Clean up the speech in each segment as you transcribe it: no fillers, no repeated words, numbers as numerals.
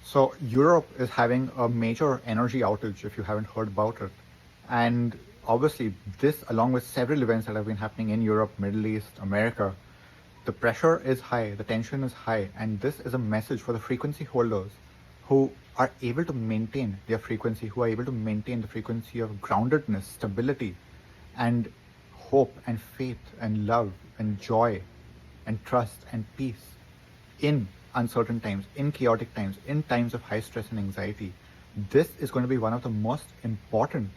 So Europe is having a major energy outage, if you haven't heard about it. And obviously this, along with several events that have been happening in Europe, Middle East, America, the pressure is high, the tension is high, and this is a message for the frequency holders who are able to maintain their frequency, who are able to maintain the frequency of groundedness, stability, and hope and faith and love and joy and trust and peace in uncertain times, in chaotic times, in times of high stress and anxiety. This is going to be one of the most important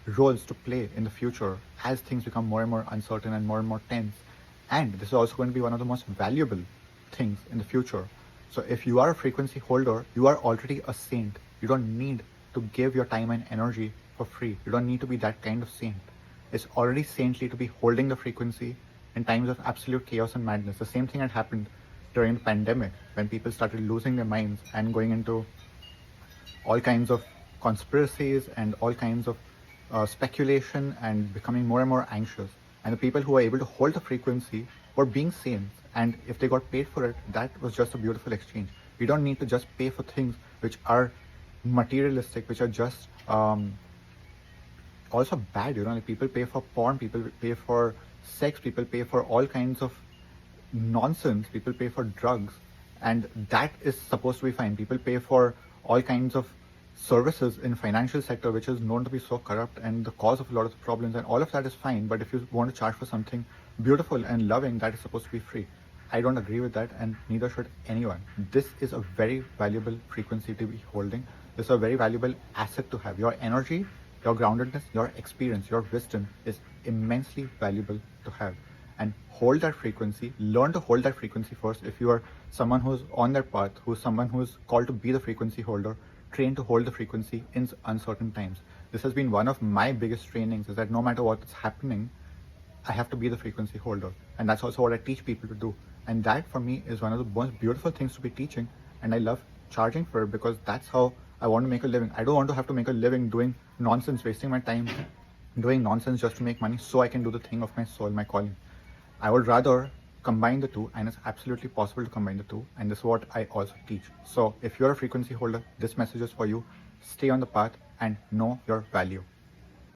roles to play in the future as things become more and more uncertain and more tense. And this is also going to be one of the most valuable things in the future. So if you are a frequency holder, you are already a saint. You don't need to give your time and energy for free. You don't need to be that kind of saint. It's already saintly to be holding the frequency in times of absolute chaos and madness. The same thing had happened during the pandemic when people started losing their minds and going into all kinds of conspiracies and all kinds of speculation and becoming more and more anxious. And the people who were able to hold the frequency were being saints. And if they got paid for it, that was just a beautiful exchange. We don't need to just pay for things which are materialistic, which are just also bad. Like people pay for porn, people pay for sex, people pay for all kinds of nonsense, people pay for drugs, and that is supposed to be fine. People pay for all kinds of services in financial sector which is known to be so corrupt and the cause of a lot of the problems, and all of that is fine. But if you want to charge for something beautiful and loving, that is supposed to be free. I don't agree with that, and neither should anyone. This is a very valuable frequency to be holding. This is a very valuable asset to have. Your energy, your groundedness, your experience, your wisdom is immensely valuable to have. And hold that frequency, learn to hold that frequency first. If you are someone who's on that path, who's someone who's called to be the frequency holder, train to hold the frequency in uncertain times. This has been one of my biggest trainings, is that no matter what's happening, I have to be the frequency holder. And that's also what I teach people to do. And that for me is one of the most beautiful things to be teaching. And I love charging for it because that's how I want to make a living. I don't want to have to make a living doing nonsense, wasting my time doing nonsense just to make money so I can do the thing of my soul, my calling. I would rather combine the two, and it's absolutely possible to combine the two. And this is what I also teach. So if you're a frequency holder, this message is for you. Stay on the path and know your value.